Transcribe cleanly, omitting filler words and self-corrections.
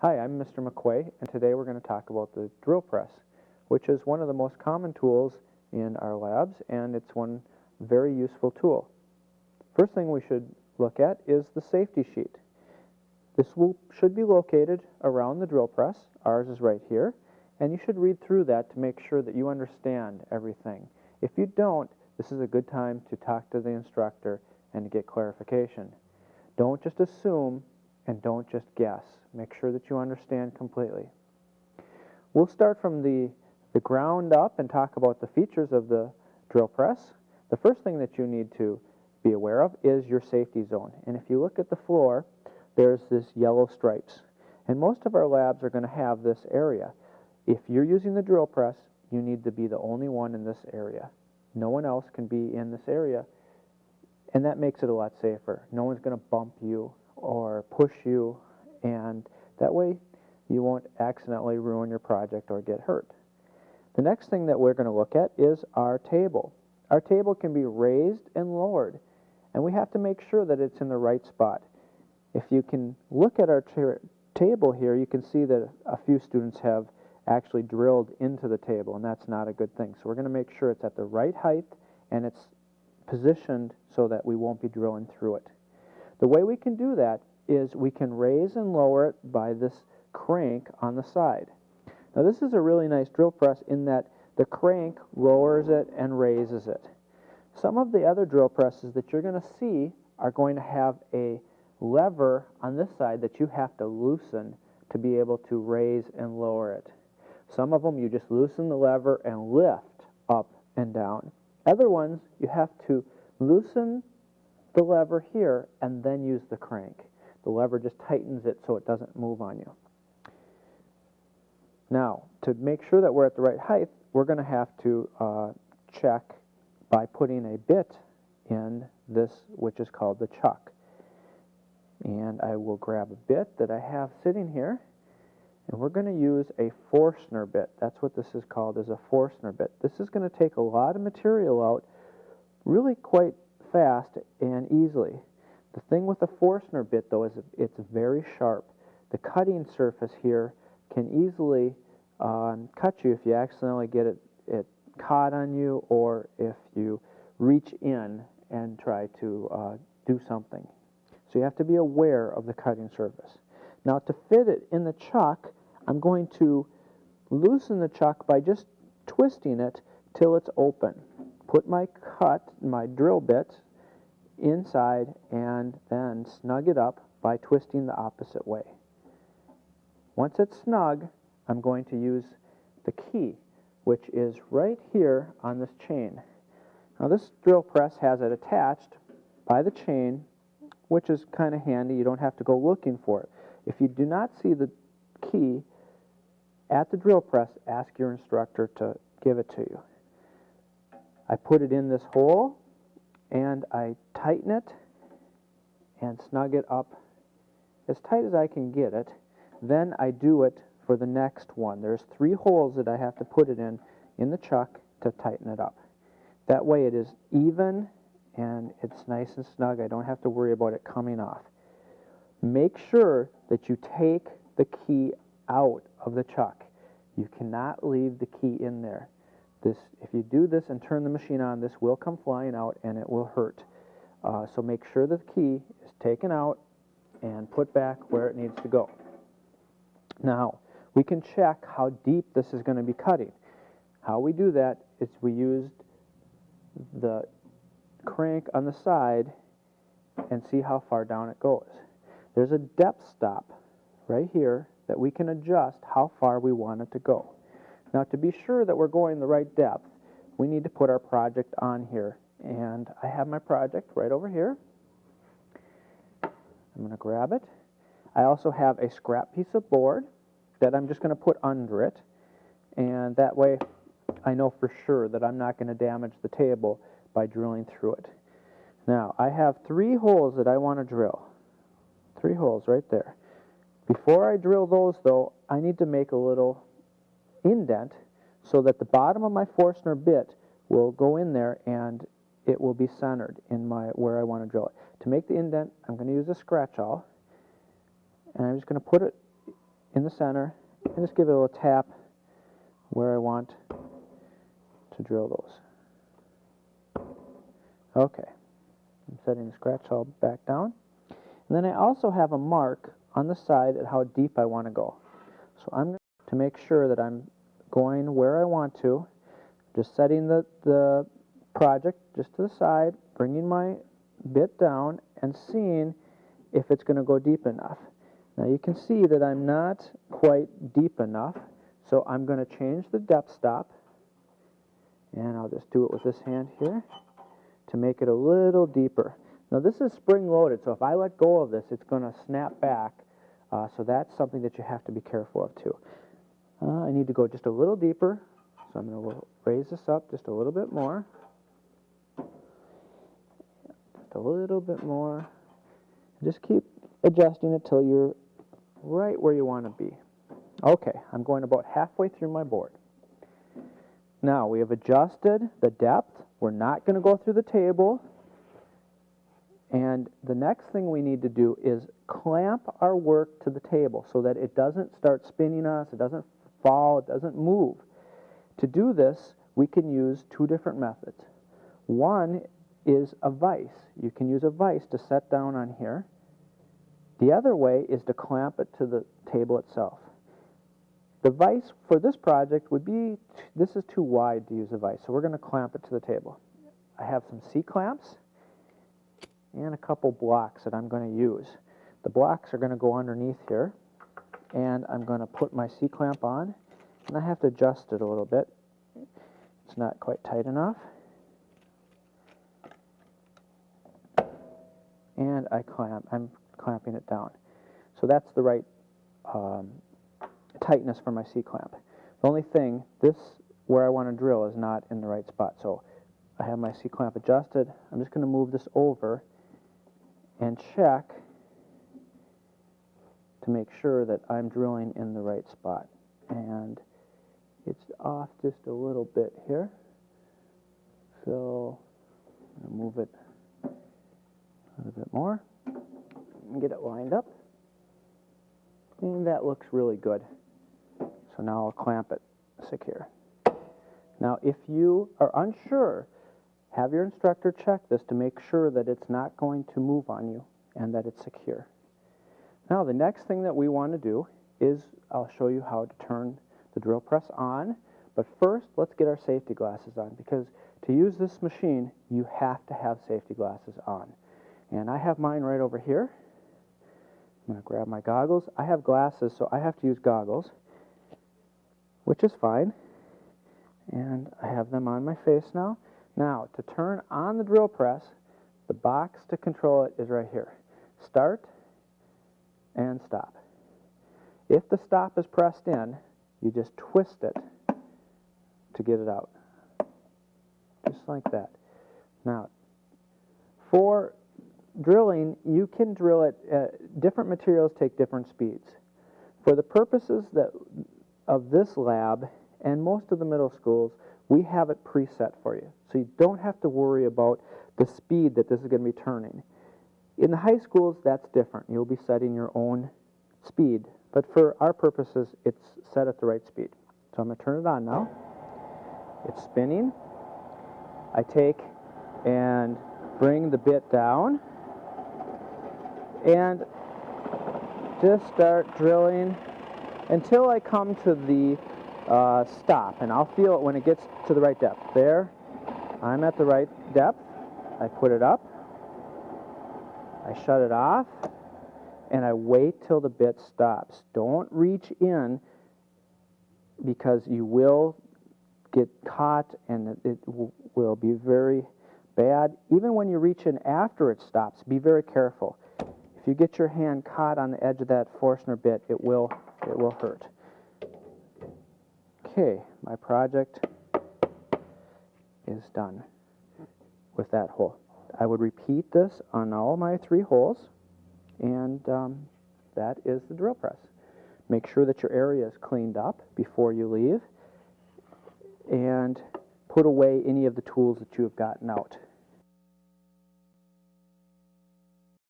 Hi, I'm Mr. McQuay, and today we're going to talk about the drill press, which is one of the most common tools in our labs, and it's one very useful tool. First thing we should look at is the safety sheet. This should be located around the drill press. Ours is right here, and you should read through that to make sure that you understand everything. If you don't, this is a good time to talk to the instructor and to get clarification. Don't just assume and don't just guess. Make sure that you understand completely. We'll start from the ground up and talk about the features of the drill press. The first thing that you need to be aware of is your safety zone. And if you look at the floor, there's this yellow stripes. And most of our labs are going to have this area. If you're using the drill press, you need to be the only one in this area. No one else can be in this area, and that makes it a lot safer. No one's going to bump you or push you, and that way you won't accidentally ruin your project or get hurt. The next thing that we're going to look at is our table. Our table can be raised and lowered, and we have to make sure that it's in the right spot. If you can look at our table here, you can see that a few students have actually drilled into the table, and that's not a good thing. So we're going to make sure it's at the right height and it's positioned so that we won't be drilling through it. The way we can do that is we can raise and lower it by this crank on the side. Now this is a really nice drill press in that the crank lowers it and raises it. Some of the other drill presses that you're going to see are going to have a lever on this side that you have to loosen to be able to raise and lower it. Some of them you just loosen the lever and lift up and down. Other ones you have to loosen the lever here and then use the crank. The lever just tightens it so it doesn't move on you. Now, to make sure that we're at the right height, we're going to have to check by putting a bit in this, which is called the chuck. And I will grab a bit that I have sitting here, and we're going to use a Forstner bit. That's what this is called, is a Forstner bit. This is going to take a lot of material out really quite fast and easily. The thing with the Forstner bit, though, is it's very sharp. The cutting surface here can easily cut you if you accidentally get it caught on you, or if you reach in and try to do something. So you have to be aware of the cutting surface. Now to fit it in the chuck, I'm going to loosen the chuck by just twisting it till it's open. Put my drill bit inside and then snug it up by twisting the opposite way. Once it's snug, I'm going to use the key, which is right here on this chain. Now this drill press has it attached by the chain, which is kind of handy. You don't have to go looking for it. If you do not see the key at the drill press, ask your instructor to give it to you. I put it in this hole and I tighten it and snug it up as tight as I can get it. Then I do it for the next one. There's 3 holes that I have to put it in the chuck to tighten it up. That way it is even and it's nice and snug. I don't have to worry about it coming off. Make sure that you take the key out of the chuck. You cannot leave the key in there. If you do this and turn the machine on, this will come flying out and it will hurt. So make sure the key is taken out and put back where it needs to go. Now, we can check how deep this is going to be cutting. How we do that is we used the crank on the side and see how far down it goes. There's a depth stop right here that we can adjust how far we want it to go. Now, to be sure that we're going the right depth, we need to put our project on here. And I have my project right over here. I'm going to grab it. I also have a scrap piece of board that I'm just going to put under it. And that way I know for sure that I'm not going to damage the table by drilling through it. Now, I have 3 holes that I want to drill. 3 holes right there. Before I drill those, though, I need to make a little indent so that the bottom of my Forstner bit will go in there and it will be centered in where I want to drill it. To make the indent, I'm going to use a scratch awl, and I'm just going to put it in the center and just give it a little tap where I want to drill those. Okay, I'm setting the scratch saw back down. And then I also have a mark on the side at how deep I want to go. So I'm going to make sure that I'm going where I want to, just setting the project just to the side, bringing my bit down and seeing if it's going to go deep enough. Now you can see that I'm not quite deep enough, so I'm going to change the depth stop, and I'll just do it with this hand here to make it a little deeper. Now this is spring-loaded, so if I let go of this, it's going to snap back, so that's something that you have to be careful of too. I need to go just a little deeper, so I'm going to raise this up just a little bit more. Just a little bit more. Just keep adjusting it till you're right where you want to be. Okay, I'm going about halfway through my board. Now we have adjusted the depth. We're not going to go through the table. And the next thing we need to do is clamp our work to the table so that it doesn't start spinning us, it doesn't fall, it doesn't move. To do this, we can use two different methods. One is a vise. You can use a vise to set down on here. The other way is to clamp it to the table itself. The vise for this project would be, this is too wide to use a vise, so we're going to clamp it to the table. I have some C-clamps and a couple blocks that I'm going to use. The blocks are going to go underneath here, and I'm going to put my C-clamp on, and I have to adjust it a little bit. It's not quite tight enough. And I'm clamping it down. So that's the right tightness for my C-clamp. The only thing, where I want to drill is not in the right spot. So I have my C-clamp adjusted. I'm just going to move this over and check to make sure that I'm drilling in the right spot. And it's off just a little bit here. So I'm going to move it a little bit more and get it lined up. And that looks really good. So now I'll clamp it secure. Now if you are unsure, have your instructor check this to make sure that it's not going to move on you and that it's secure. Now the next thing that we want to do is I'll show you how to turn the drill press on, but first let's get our safety glasses on, because to use this machine you have to have safety glasses on. And I have mine right over here. I'm going to grab my goggles. I have glasses, so I have to use goggles, which is fine. And I have them on my face now. Now, to turn on the drill press, the box to control it is right here. Start and stop. If the stop is pressed in, you just twist it to get it out. Just like that. Now, for drilling, you can drill it, different materials take different speeds. For the purposes of this lab and most of the middle schools, we have it preset for you. So you don't have to worry about the speed that this is going to be turning. In the high schools, that's different. You'll be setting your own speed. But for our purposes, it's set at the right speed. So I'm going to turn it on now. It's spinning. I take and bring the bit down and just start drilling until I come to the stop, and I'll feel it when it gets to the right depth. There, I'm at the right depth. I put it up, I shut it off, and I wait till the bit stops. Don't reach in, because you will get caught and it will be very bad. Even when you reach in after it stops, be very careful. If you get your hand caught on the edge of that Forstner bit, it will hurt. Okay, my project is done with that hole. I would repeat this on all my 3 holes, and that is the drill press. Make sure that your area is cleaned up before you leave, and put away any of the tools that you have gotten out.